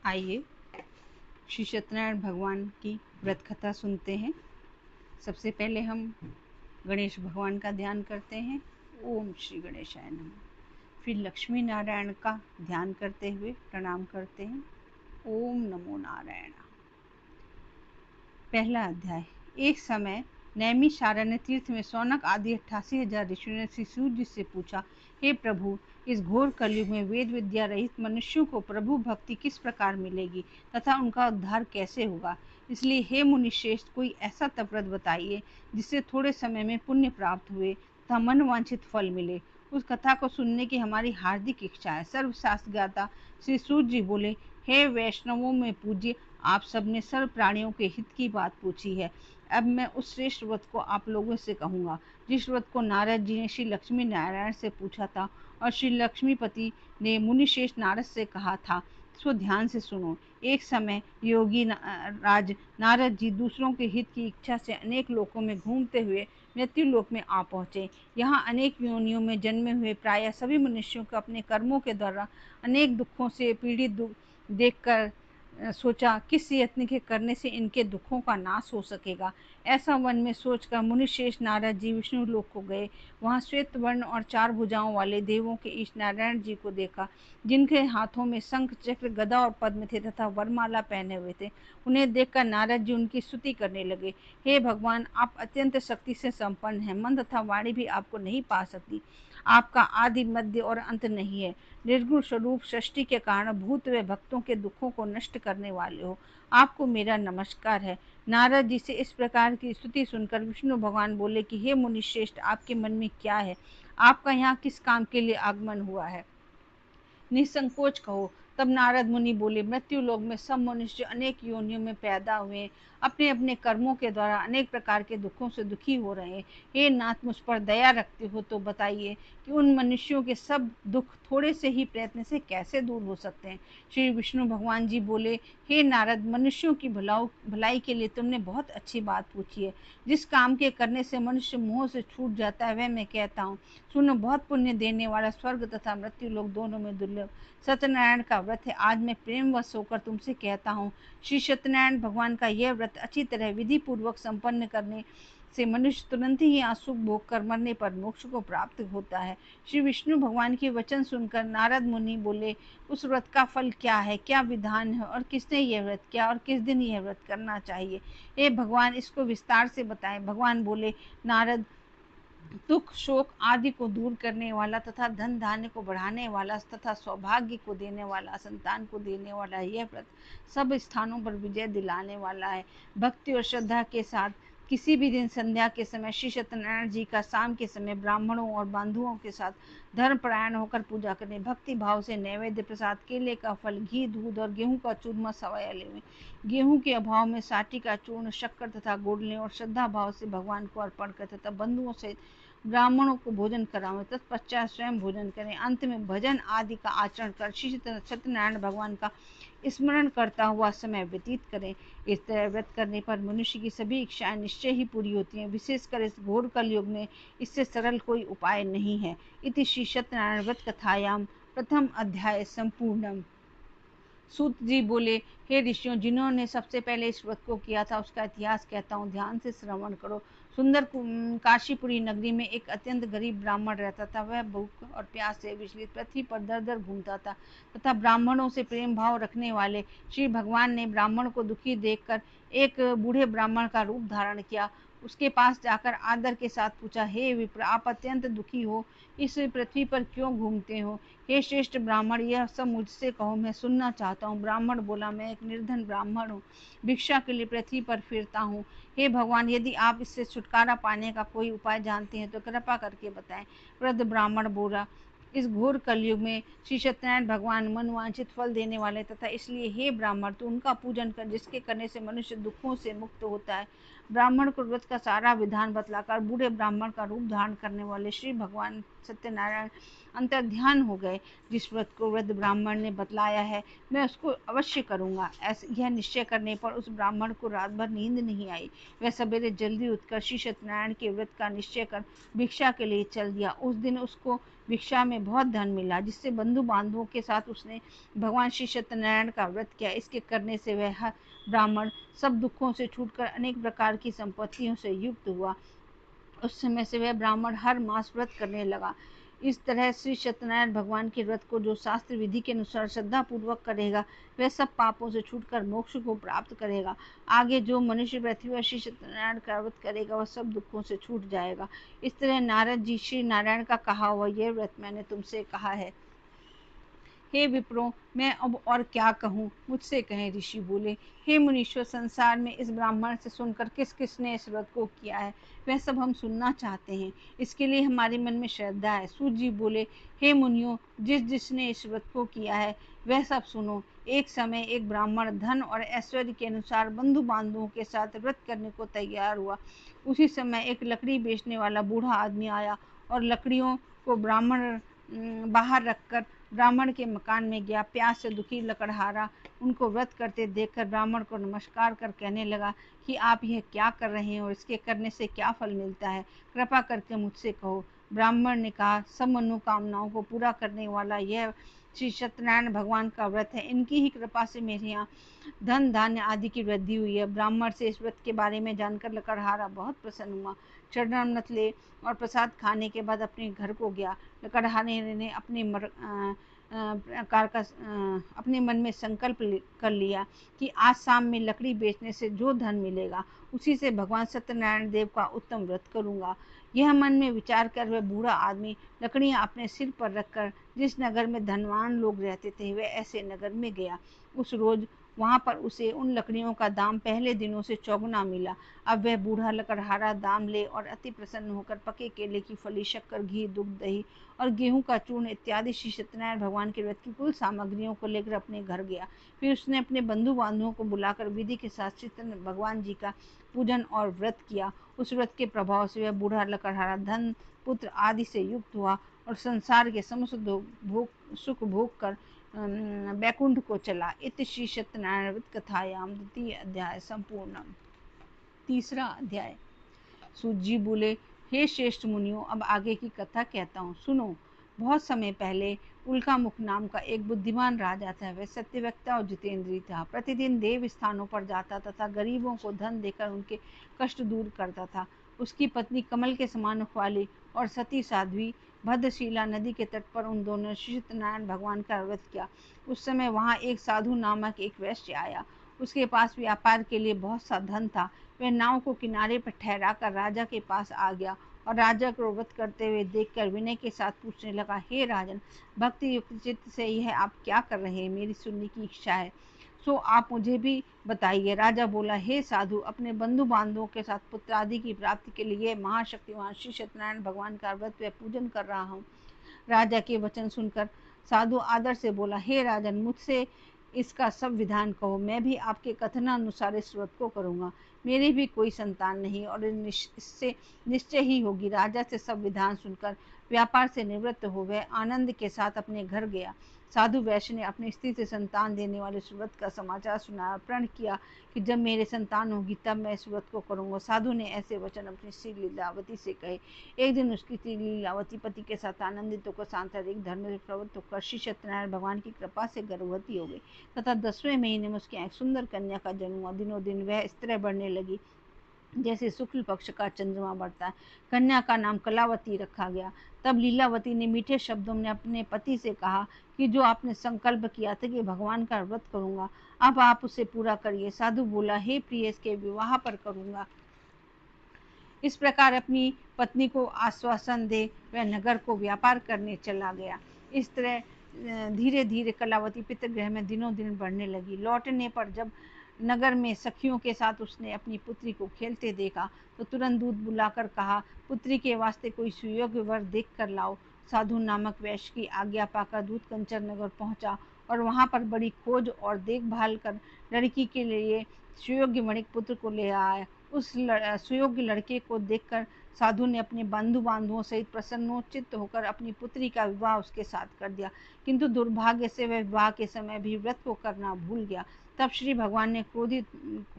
आइए श्री सत्यनारायण भगवान की व्रत कथा सुनते हैं। सबसे पहले हम गणेश भगवान का ध्यान करते हैं। ओम श्री गणेशाय नमः। फिर लक्ष्मी नारायण का ध्यान करते हुए प्रणाम करते हैं। ओम नमो नारायण। पहला अध्याय। एक समय नैमिषारण्य तीर्थ में सौनक आदि 88,000 ऋषियों ने श्री सूर्य जी से पूछा, हे प्रभु, इस घोर कलयुग में वेद विद्या रहित मनुष्यों को प्रभु भक्ति किस प्रकार मिलेगी तथा उनका उद्धार कैसे होगा। इसलिए हे मुनिश्रेष्ठ, कोई ऐसा तपव्रत बताइए जिससे थोड़े समय में पुण्य प्राप्त हुए तथा मनवांछित फल मिले। उस कथा को सुनने की हमारी हार्दिक इच्छा है। सर्वशास्त्र ज्ञाता श्री सूर्य जी बोले, हे वैष्णवों में पूज्य, आप सबने सर्व प्राणियों के हित की बात पूछी है। अब मैं उस श्रेष्ठ व्रत को आप लोगों से कहूँगा जिस व्रत को नारद जी ने श्री लक्ष्मी नारायण से पूछा था और श्री लक्ष्मीपति ने मुनिश्रेष्ठ नारद से कहा था। सो ध्यान से सुनो। एक समय योगी राज नारद जी दूसरों के हित की इच्छा से अनेक लोकों में घूमते हुए मृत्यु लोक में आ पहुँचे। यहाँ अनेक योनियों में जन्मे हुए प्रायः सभी मनुष्यों को अपने कर्मों के द्वारा अनेक दुखों से पीड़ित देखकर सोचा, किस यत्न के करने से इनके दुखों का नाश हो सकेगा। ऐसा मन में सोचकर मुनिश्रेष्ठ नारद जी विष्णु लोक को गए। वहाँ श्वेत वर्ण और 4 भुजाओं वाले देवों के ईश नारायण जी को देखा, जिनके हाथों में शंख चक्र गदा और पद्म थे तथा वरमाला पहने हुए थे। उन्हें देखकर नारद जी उनकी स्तुति करने लगे। हे भगवान, आप अत्यंत शक्ति से संपन्न हैं। मन तथा वाणी भी आपको नहीं पा सकती। आपका आदि मध्य और अंत नहीं है। निर्गुण स्वरूप सृष्टि के कारण भूत व भक्तों के दुखों को नष्ट करने वाले हो। आपको मेरा नमस्कार है। नारद जी से इस प्रकार की स्तुति सुनकर विष्णु भगवान बोले कि हे मुनिश्रेष्ठ, आपके मन में क्या है? आपका यहाँ किस काम के लिए आगमन हुआ है? निसंकोच कहो। तब नारद मुनि बोले, मृत्यु लोक में सब मनुष्य अनेक योनियों में पैदा हुए, अपने अपने कर्मों के द्वारा अनेक प्रकार के दुखों से दुखी हो रहे हैं। हे नाथ, मुझ पर दया रखते हो तो बताइए कि उन मनुष्यों के सब दुख थोड़े से ही प्रयत्न से कैसे दूर हो सकते हैं। श्री विष्णु भगवान जी बोले, हे नारद, मनुष्यों की भलाई के लिए तुमने बहुत अच्छी बात पूछी है। जिस काम के करने से मनुष्य मोह से छूट जाता है वह मैं कहता हूँ। सुनो, बहुत पुण्य देने वाला, स्वर्ग तथा मृत्यु लोक दोनों में दुर्लभ सत्यनारायण का व्रत है। आज मैं प्रेमवश होकर तुमसे कहता हूँ, श्री सत्यनारायण भगवान का यह व्रत अच्छी तरह विधि पूर्वक संपन्न करने से मनुष्य तुरंत ही आसुक भोग कर मरने पर मोक्ष को प्राप्त होता है। श्री विष्णु भगवान के वचन सुनकर नारद मुनि बोले, उस व्रत का फल क्या है, क्या विधान है और किसने यह व्रत किया और किस दिन यह व्रत करना चाहिए? हे भगवान, इसको विस्तार से बताएं। भगवान बोले, नारद, दुख शोक आदि को दूर करने वाला तथा धन धान्य को बढ़ाने वाला तथा सौभाग्य को देने वाला, संतान को देने वाला यह व्रत सब स्थानों पर विजय दिलाने वाला है। भक्ति और श्रद्धा के साथ किसी भी दिन संध्या के समय श्री सत्यनारायण जी का शाम के समय ब्राह्मणों और बंधुओं के साथ धर्मपरायण होकर पूजा करें। भक्ति भाव से नैवेद्य प्रसाद, केले का फल, घी, दूध और गेहूं का चूरमा सवाया लें। गेहूं के अभाव में साटी का चूर्ण, शक्कर तथा गुड़ लें और श्रद्धा भाव से भगवान को अर्पण करें तथा बंधुओं से ब्राह्मणों को भोजन करावें। तत्पश्चात स्वयं भोजन करें। अंत में भजन आदि का आचरण कर श्री सत्यनारायण भगवान का स्मरण करता हुआ समय व्यतीत करें। इस तरह व्रत करने पर मनुष्य की सभी इच्छाएं निश्चय ही पूरी होती हैं। विशेषकर इस घोर कलयुग में इससे सरल कोई उपाय नहीं है। इति श्री सत्यनारायण व्रत कथायाम प्रथम अध्याय संपूर्णम। सूत जी बोले, हे ऋषियों, जिन्होंने सबसे पहले इस व्रत को किया था उसका इतिहास कहता हूँ, ध्यान से श्रवण करो। सुंदर काशीपुरी नगरी में एक अत्यंत गरीब ब्राह्मण रहता था। वह भूख और प्यास से विचलित पृथ्वी पर दर दर घूमता था तथा ब्राह्मणों से प्रेम भाव रखने वाले श्री भगवान ने ब्राह्मण को दुखी देखकर एक बूढ़े ब्राह्मण का रूप धारण किया। उसके पास जाकर आदर के साथ पूछा, हे विप्र, आप अत्यंत दुखी हो, इस पृथ्वी पर क्यों घूमते हो? हे श्रेष्ठ ब्राह्मण, यह सब मुझसे कहो, मैं सुनना चाहता हूँ। ब्राह्मण बोला, मैं एक निर्धन ब्राह्मण हूँ, भिक्षा के लिए पृथ्वी पर फिरता हूँ। हे भगवान, यदि आप इससे छुटकारा पाने का कोई उपाय जानते हैं तो कृपा करके बताएं। वृद्ध ब्राह्मण बोला, इस घोर कलयुग में श्री सत्यनारायण भगवान मनवांछित फल देने वाले तथा इसलिए हे ब्राह्मण, तू उनका पूजन कर जिसके करने से मनुष्य दुखों से मुक्त होता है। ब्राह्मण को व्रत का सारा विधान बतलाकर बूढ़े ब्राह्मण का रूप धारण करने वाले श्री भगवान सत्यनारायण अंतर्ध्यान हो गए। जिस व्रत को वृद्ध ब्राह्मण ने बतलाया है मैं उसको अवश्य करूंगा। ऐसे यह निश्चय करने पर उस ब्राह्मण को रात भर नींद नहीं आई। वह सवेरे जल्दी उठकर श्री सत्यनारायण के व्रत का निश्चय कर भिक्षा के लिए चल दिया। उस दिन उसको भिक्षा में बहुत धन मिला, जिससे बंधु बांधवों के साथ उसने भगवान श्री सत्यनारायण का व्रत किया। इसके करने से वह ब्राह्मण सब दुखों से छूटकर अनेक प्रकार की संपत्तियों से युक्त हुआ। उस समय से वह ब्राह्मण हर मास व्रत करने लगा। इस तरह श्री सत्यनारायण भगवान के व्रत को जो शास्त्र विधि के अनुसार श्रद्धा पूर्वक करेगा वह सब पापों से छूटकर मोक्ष को प्राप्त करेगा। आगे जो मनुष्य पृथ्वी पर श्री सत्यनारायण का व्रत करेगा वह सब दुखों से छूट जाएगा। इस तरह नारद जी श्री नारायण का कहा हुआ यह व्रत मैंने तुमसे कहा है। हे विप्रो, मैं अब और क्या कहूँ, मुझसे कहें। ऋषि बोले, हे मुनीश्वर, संसार में इस ब्राह्मण से सुनकर किस किसने इस व्रत को किया है वह सब हम सुनना चाहते हैं। इसके लिए हमारे मन में श्रद्धा है। सूत जी बोले, हे मुनियों, जिसने इस व्रत को किया है वह सब सुनो। एक समय एक ब्राह्मण धन और ऐश्वर्य के अनुसार बंधु बांधवों के साथ व्रत करने को तैयार हुआ। उसी समय एक लकड़ी बेचने वाला बूढ़ा आदमी आया और लकड़ियों को ब्राह्मण बाहर रखकर ब्राह्मण के मकान में गया। प्यास से दुखी लकड़हारा उनको व्रत करते देखकर ब्राह्मण को नमस्कार कर कहने लगा कि आप यह क्या कर रहे हैं और इसके करने से क्या फल मिलता है, कृपा करके मुझसे कहो। ब्राह्मण ने कहा, सब मनोकामनाओं को पूरा करने वाला यह श्री सत्यनारायण भगवान का व्रत है। इनकी ही कृपा से मेरे यहाँ धन धान्य आदि की वृद्धि हुई है। ब्राह्मण से इस व्रत के बारे में जानकर लकड़हारा बहुत प्रसन्न हुआ। चरणामृत ले और प्रसाद खाने के बाद अपने घर को गया। लकड़हारे ने अपने मन में संकल्प कर लिया कि आज शाम में लकड़ी बेचने से जो धन मिलेगा उसी से भगवान सत्यनारायण देव का उत्तम व्रत करूंगा। यह मन में विचार कर वह बूढ़ा आदमी लकड़ियां अपने सिर पर रखकर जिस नगर में धनवान लोग रहते थे वह ऐसे नगर में गया। उस रोज वहां पर उसे उन लकड़ियों का दाम पहले दिनों से चौगुना मिला। अब वह बूढ़ा लकड़हारा दाम ले और अति प्रसन्न होकर पके केले की फली, शक्कर, घी, दुग्ध, दही और गेहूं का चूर्ण इत्यादि श्री सत्यनारायण भगवान के व्रत की कुल सामग्रियों को लेकर अपने घर गया। फिर उसने अपने बंधु बांधवों को बुलाकर विधि के साथ श्री भगवान जी का पूजन और व्रत किया। उस व्रत के प्रभाव से वह बूढ़ा लकड़हारा धन, पुत्र आदि से युक्त हुआ और संसार के समस्त सुख भोग कर वैकुंठ को चला। इति श्री सत्यनारायण व्रत कथायाम द्वितीय अध्याय संपूर्ण। तीसरा अध्याय। सूत जी बोले, हे श्रेष्ठ मुनियों, अब आगे की कथा कहता हूँ, सुनो। बहुत समय पहले उल्कामुख नाम का एक बुद्धिमान राजा था। वह सत्यवक्ता और जितेंद्रिय था। प्रतिदिन देव स्थानों पर जाता तथा गरीबों को धन देकर उनके कष्ट दूर करता था। उसकी पत्नी कमल के समान वाली और सती साध्वी भद्रशिला नदी के तट पर उन दोनों श्री सत्यनारायण भगवान का व्रत किया। उस समय वहां एक साधु नामक एक वैश्य आया। उसके पास व्यापार के लिए बहुत सा धन था। वह नाव को किनारे पर ठहराकर राजा के पास आ गया और राजा को व्रत करते हुए देखकर विनय के साथ पूछने लगा, हे राजन, भक्ति युक्त चित्त से यह आप क्या कर रहे हैं? मेरी सुनने की इच्छा है, सो आप मुझे भी बताइए। राजा बोला, हे साधु, अपने बंधु बांधवों के साथ पुत्र आदि की प्राप्ति के लिए महाशक्तिवान श्री सत्यनारायण भगवान का व्रत व पूजन कर रहा हूँ। राजा के वचन सुनकर साधु आदर से बोला, हे राजन, मुझसे इसका सब विधान कहो। मैं भी आपके कथनानुसार इस व्रत को करूंगा। मेरी भी कोई संतान नहीं और इससे निश्चय ही होगी। राजा से सब विधान सुनकर व्यापार से निवृत्त हो वह आनंद के साथ अपने घर गया। साधु वैश्य ने अपनी स्त्री से संतान देने वाले इस व्रत का समाचार सुनाया। प्रण किया कि जब मेरे संतान होगी तब मैं इस व्रत को करूंगा। साधु ने ऐसे वचन अपनी स्त्री लीलावती से कहे। एक दिन उसकी स्त्री लीलावती पति के साथ आनंदित होकर सांसारिक धर्म में प्रवृत्त होकर श्री सत्यनारायण भगवान की कृपा से गर्भवती हो गई तथा 10वें महीने में उसकी एक सुंदर कन्या का जन्म हुआ। दिनों दिन वह स्त्री बढ़ने लगी जैसे शुक्ल पक्ष का चंद्रमा बढ़ता है। कन्या का नाम कलावती रखा गया। तब लीलावती ने मीठे शब्दों में अपने पति से कहा कि जो आपने संकल्प किया था कि भगवान का व्रत करूंगा, अब आप उसे पूरा करिए। साधु बोला, हे प्रिय, इसके विवाह पर करूंगा। इस प्रकार अपनी पत्नी को आश्वासन दे वह नगर को व्यापार करने चला गया। इस तरह धीरे धीरे कलावती पितृगृह में दिनों दिन बढ़ने लगी। लौटने पर जब नगर में सखियों के साथ उसने अपनी पुत्री को खेलते देखा तो तुरंत दूत बुलाकर कहा, पुत्री के वास्ते कोई सुयोग्य वर देख कर लाओ। साधु नामक वैश्य की आज्ञा पाकर दूत कंचर नगर पहुंचा और वहां पर बड़ी खोज और देखभाल कर लड़की के लिए सुयोग्य वणिक पुत्र को ले आया। उस सुयोग्य लड़के को देखकर साधु ने अपने बंधु बांधुओं सहित प्रसन्नोचित्त होकर अपनी पुत्री का विवाह उसके साथ कर दिया, किंतु दुर्भाग्य से वह विवाह के समय भी व्रत को करना भूल गया। तब श्री भगवान ने क्रोधित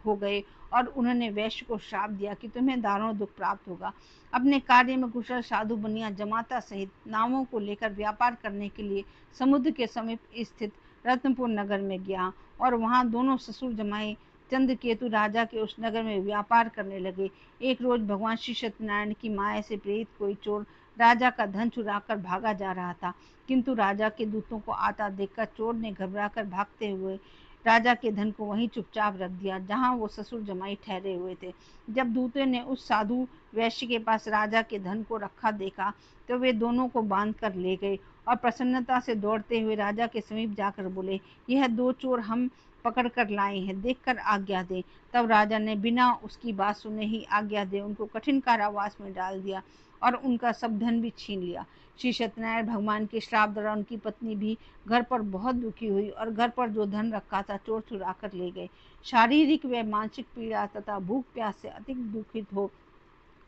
हो गए और उन्होंने वैश्य को श्राप दिया कि तुम्हें दारुण दुख प्राप्त होगा। अपने कार्य में कुशल साधु बनिया जमाता सहित नावों को लेकर व्यापार करने के लिए समुद्र के समीप स्थित रत्नपुर नगर में गया और वहां दोनों ससुर जमाई चंद्रकेतु राजा के उस नगर में व्यापार करने लगे। एक रोज भगवान श्री सत्यनारायण की माया से प्रेरित कोई चोर राजा का धन चुराकर भागा जा रहा था, किंतु राजा के दूतों को आता देखकर चोर ने घबराकर भागते हुए राजा के धन को वहीं चुपचाप रख दिया जहां वो ससुर जमाई ठहरे हुए थे। जब दूतों ने उस साधु वैश्य के पास राजा के धन को रखा देखा तो वे दोनों को बांध कर ले गए और प्रसन्नता से दौड़ते हुए राजा के समीप जाकर बोले, यह दो चोर हम पकड़ कर लाए हैं, देखकर आज्ञा दे। तब राजा ने बिना उसकी बात सुने ही आज्ञा दे उनको कठिन कारावास में डाल दिया और उनका सब धन भी छीन लिया। श्री सत्यनारायण भगवान के श्राप द्वारा उनकी पत्नी भी घर पर बहुत दुखी हुई और घर पर जो धन रखा था चोर चुरा कर ले गए। शारीरिक व मानसिक पीड़ा तथा भूख प्यास से अधिक दुखित हो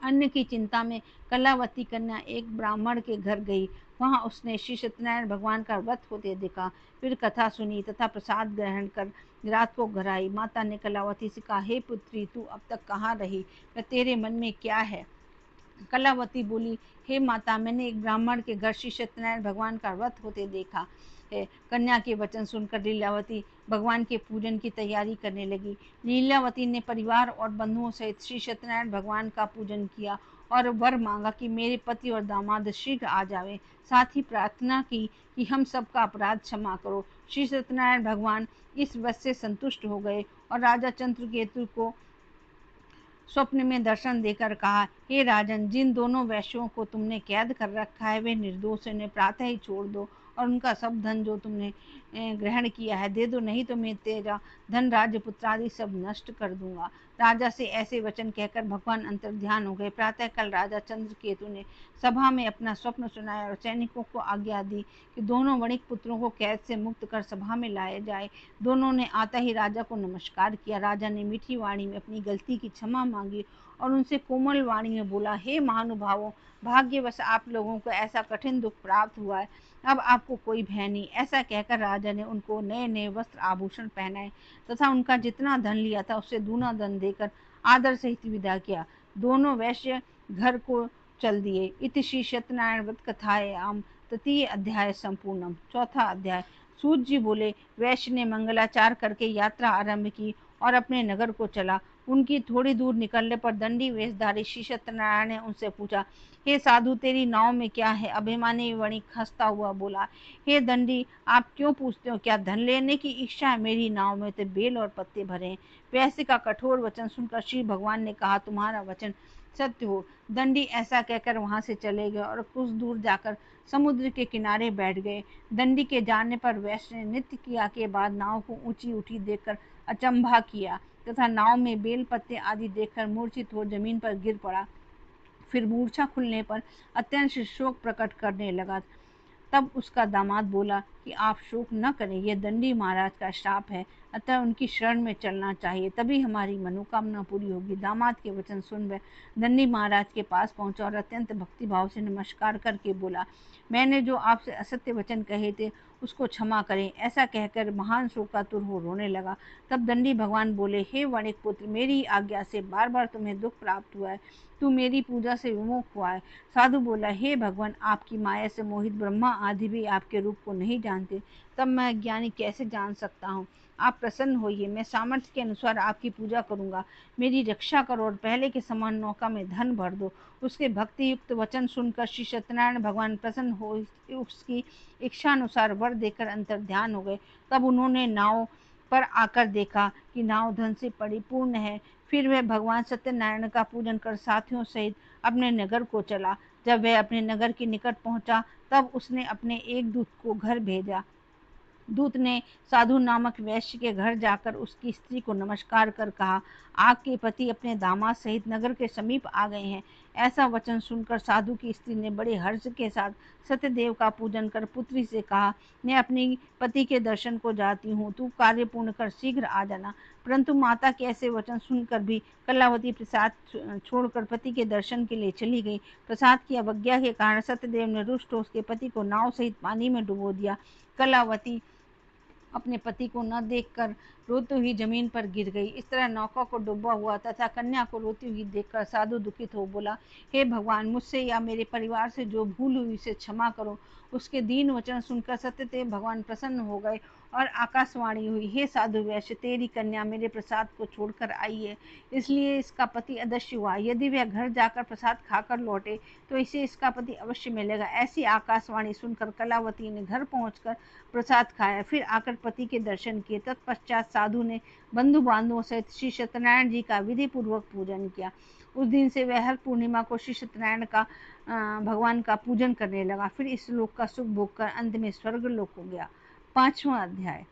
अन्न की चिंता में कलावती कन्या एक ब्राह्मण के घर गई। वहां उसने श्री सत्यनारायण भगवान का व्रत होते देखा, फिर कथा सुनी तथा प्रसाद ग्रहण कर रात को घर आई। माता ने कलावती से कहा, हे पुत्री, तू अब तक कहाँ रही, व तेरे मन में क्या है? कलावती बोली, हे माता, मैंने एक ब्राह्मण के घर श्री सत्यनारायण भगवान का व्रत होते देखा है। कन्या के वचन सुनकर लीलावती भगवान के पूजन की तैयारी करने लगी। लीलावती ने परिवार और बंधुओं सहित श्री सत्यनारायण भगवान का पूजन किया और वर मांगा कि मेरे पति और दामाद शीघ्र आ जावे। साथ ही प्रार्थना की कि हम सबका अपराध क्षमा करो। श्री सत्यनारायण भगवान इस व्रत से संतुष्ट हो गए और राजा चंद्रकेतु को स्वप्न में दर्शन देकर कहा, हे राजन, जिन दोनों वैश्यों को तुमने कैद कर रखा है वे निर्दोष, उन्हें प्रातः ही छोड़ दो और उनका सब धन जो तुमने ग्रहण किया है दे दो, नहीं तो मैं तेरा धन राज्य पुत्रादि सब नष्ट कर दूंगा। राजा से ऐसे वचन कहकर भगवान अंतर्ध्यान हो गए। प्रातः कल राजा चंद्रकेतु ने सभा में अपना स्वप्न सुनाया और सैनिकों को आज्ञा दी कि दोनों वणिक पुत्रों को कैद से मुक्त कर सभा में लाया जाए। दोनों ने आता ही राजा को नमस्कार किया। राजा ने मीठी वाणी में अपनी गलती की क्षमा मांगी और उनसे कोमल वाणी में बोला, हे महानुभावों, भाग्यवश आप लोगों को ऐसा कठिन दुख प्राप्त हुआ है, अब आपको कोई भय नहीं। ऐसा कहकर राजा ने उनको नए नए वस्त्र आभूषण पहनाए तथा उनका जितना धन लिया था उससे दूना धन देकर आदर सहित विदा किया। दोनों वैश्य घर को चल दिए। इति श्री सत्यनारायण व्रत कथायाम तृतीय अध्याय संपूर्णम। चौथा अध्याय। सूत जी बोले, वैश्य ने मंगलाचार करके यात्रा आरंभ की और अपने नगर को चला। उनकी थोड़ी दूर निकलने पर दंडी वेशधारी श्री सत्यनारायण ने उनसे पूछा, हे साधु, तेरी नाव में क्या है? अभिमानी वणिक हंसता हुआ बोला, हे दंडी, आप क्यों पूछते हो? क्या धन लेने की इच्छा है? मेरी नाव में तो बेल और पत्ते भरे हैं। वैश्य का कठोर वचन सुनकर श्री भगवान ने कहा, तुम्हारा वचन सत्य हो। दंडी ऐसा कहकर वहां से चले गए और कुछ दूर जाकर समुद्र के किनारे बैठ गए। दंडी के जाने पर वैश्य ने नृत्य किया के बाद नाव को ऊंची उठी देखकर अचंभा किया तथा नाव में बेल पत्ते आदि देखकर मूर्छित हो जमीन पर गिर पड़ा। फिर मूर्छा खुलने पर अत्यंत शोक प्रकट करने लगा। तब उसका दामाद बोला कि आप शोक न करें, यह दंडी महाराज का श्राप है, अतः उनकी शरण में चलना चाहिए, तभी हमारी मनोकामना पूरी होगी। दामाद के वचन सुन वह दंडी महाराज के पास पहुंचा और अत्यंत भक्तिभाव से नमस्कार करके बोला, मैंने जो आपसे असत्य वचन कहे थे उसको क्षमा करें। ऐसा कहकर महान शोकातुर हो रोने लगा। तब दंडी भगवान बोले, हे वणिक पुत्र, मेरी आज्ञा से बार बार तुम्हें दुख प्राप्त हुआ है, तू मेरी पूजा से विमुख हुआ है। साधु बोला, हे भगवान, आपकी माया से मोहित ब्रह्मा आदि भी आपके रूप को नहीं जानते, तब मैं ज्ञानी कैसे जान सकता हूँ? आप प्रसन्न होइए, मैं सामर्थ्य के अनुसार आपकी पूजा करूंगा। मेरी रक्षा करो और पहले के समान नौका में धन भर दो। उसके भक्ति युक्त वचन सुनकर श्री सत्यनारायण भगवान प्रसन्न हो उसकी इच्छा अनुसार वर देकर अंतर्ध्यान हो गए। तब उन्होंने नाव पर आकर देखा कि नाव धन से परिपूर्ण है। फिर वह भगवान सत्यनारायण का पूजन कर साथियों सहित अपने नगर को चला। जब वह अपने नगर के निकट पहुंचा तब उसने अपने एक दूत को घर भेजा दूत ने साधु नामक वैश्य के घर जाकर उसकी स्त्री को नमस्कार कर कहा, आपके पति अपने दामाद सहित नगर के समीप आ गए हैं। ऐसा वचन सुनकर साधु की स्त्री ने बड़े हर्ष के साथ सत्यदेव का पूजन कर पुत्री से कहा, मैं अपने पति के दर्शन को जाती हूँ, तू कार्य पूर्ण कर शीघ्र आ जाना। परंतु माता के ऐसे वचन सुनकर भी कलावती प्रसाद छोड़कर पति के दर्शन के लिए चली गई। प्रसाद की अवज्ञा के कारण सत्यदेव ने रुष्ट उसके पति को नाव सहित पानी में डुबो दिया। कलावती अपने पति को न देखकर रोती हुई जमीन पर गिर गई। इस तरह नौका को डूबा हुआ तथा कन्या को रोती हुई देखकर साधु दुखित हो बोला, हे भगवान, मुझसे या मेरे परिवार से जो भूल हुई उसे क्षमा करो। उसके दीन वचन सुनकर सत्यदेव भगवान प्रसन्न हो गए और आकाशवाणी हुई, हे साधु वैश्य, तेरी कन्या मेरे प्रसाद को छोड़कर आई है, इसलिए इसका पति अदृश्य हुआ। यदि वह घर जाकर प्रसाद खाकर लौटे तो इसे इसका पति अवश्य मिलेगा। ऐसी आकाशवाणी सुनकर कलावती ने घर पहुंचकर प्रसाद खाया, फिर आकर पति के दर्शन किए। तत्पश्चात साधु ने बंधु बांधवों सहित श्री सत्यनारायण जी का विधि पूर्वक पूजन किया। उस दिन से वह हर पूर्णिमा को श्री सत्यनारायण का भगवान का पूजन करने लगा। फिर इस लोक का सुख भोग कर अंत में स्वर्ग लोक हो गया। 5वां अध्याय।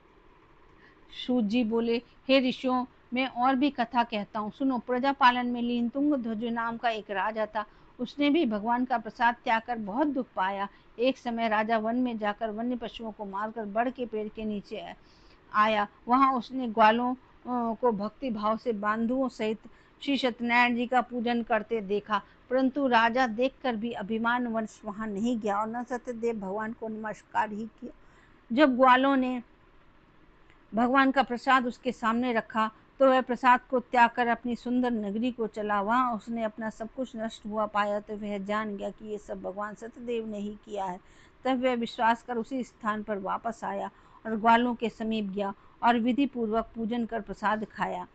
सूत जी बोले, हे ऋषियों, मैं और भी कथा कहता हूँ, सुनो। प्रजा पालन में लीन तुंगध्वज नाम का एक राजा था। उसने भी भगवान का प्रसाद त्याग कर बहुत दुख पाया। एक समय राजा वन में जाकर वन्य पशुओं को मारकर बड़ के पेड़ के नीचे आया। वहां उसने ग्वालों को भक्ति भाव से बांधुओं सहित श्री सत्यनारायण जी का पूजन करते देखा, परंतु राजा देखकर भी अभिमान वश वहां नहीं गया और न सत्यदेव भगवान को नमस्कार ही किया। जब ग्वालों ने भगवान का प्रसाद उसके सामने रखा तो वह प्रसाद को त्याग कर अपनी सुंदर नगरी को चला। वहां उसने अपना सब कुछ नष्ट हुआ पाया तो वह जान गया कि ये सब भगवान सत्यदेव ने ही किया है। तब वह विश्वास कर उसी स्थान पर वापस आया और ग्वालों के समीप गया और विधि पूर्वक पूजन कर प्रसाद खाया।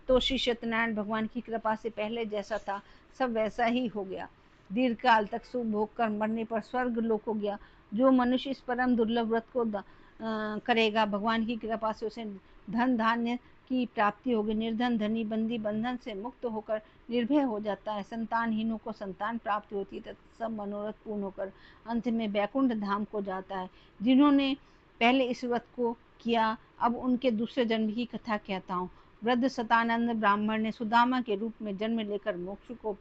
तो श्री सत्यनारायण भगवान की कृपा से पहले जैसा था सब वैसा ही हो गया। दीर्घ काल तक सुख भोग कर मरने पर स्वर्ग लोक हो गया। जो मनुष्य इस परम दुर्लभ व्रत को करेगा, भगवान की कृपा से उसे धन धान्य की प्राप्ति होगी। निर्धन धनी बंदी बंधन से मुक्त होकर निर्भय हो जाता है। संतानहीनों को संतान प्राप्ति होती है तथा सब मनोरथ पूर्ण होकर अंत में वैकुंठ धाम को जाता है। जिन्होंने पहले इस व्रत को किया, अब उनके दूसरे जन्म की कथा कहता हूँ। वृद्ध सतानंद ब्राह्मण ने सुदामा के रूप में जन्म लेकर मोक्ष को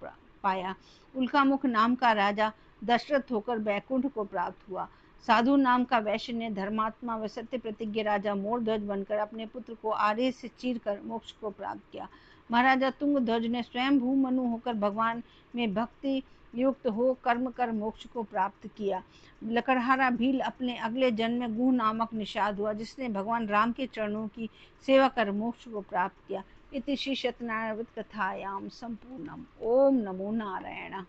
पाया। उल्कामुख नाम का राजा दशरथ होकर वैकुंठ को प्राप्त हुआ। साधु नाम का वैश्य ने धर्मात्मा व सत्य प्रतिज्ञ राजा मोरध्वज बनकर अपने पुत्र को आरे से चीरकर मोक्ष को प्राप्त किया। महाराजा तुंगध्वज ने स्वयं भूमनु होकर भगवान में भक्ति युक्त हो कर्म कर मोक्ष को प्राप्त किया। लकड़हारा भील अपने अगले जन्म में गुह नामक निषाद हुआ, जिसने भगवान राम के चरणों की सेवा कर मोक्ष को प्राप्त किया। इति श्री सत्यनारायण कथायाम संपूर्णम। ओम नमो नारायण।